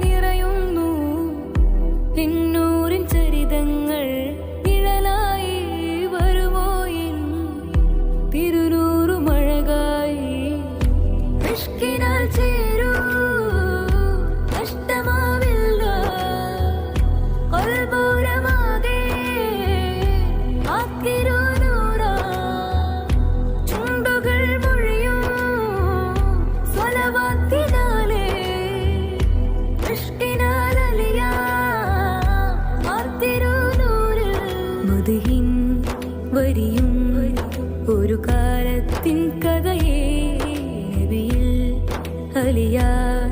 നിറയുന്നു എന്നൂരിൻ ചരിതങ്ങൾ നിഴലായി വരുമോ എൻ തിരുനൂറു മഴകായി ഇഷ്കിനാൽ ചേരൂ നഷ്ടമാവില്ല കൊൽബൂരമാകെ ആക്കിരുനൂറാ ചുണ്ടുകൾ മൊഴിയും സ്വലവാത്തിനാലേ ഇഷ്കിനാൽ അലിയാ ആർത്തിരുനൂറിൽ മധുഹിൻ വരിയും ഒരു കാലത്തിൻ കഥയേ നബിയിൽ അലിയാൻ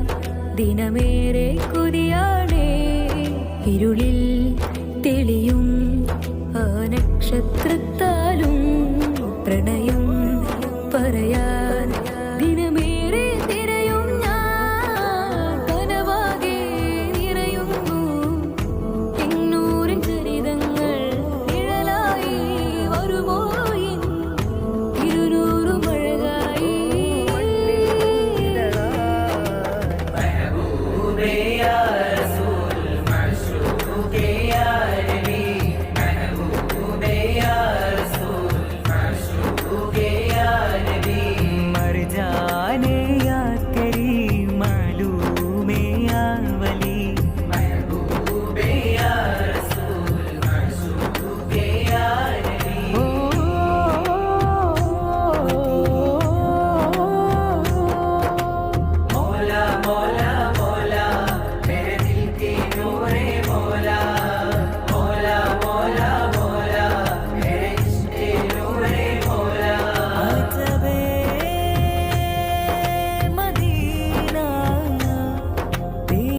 ദിനമേറെ കൊതിയാണേ ഇരുളിൽ തെളിയും ആ നക്ഷത്രത്താ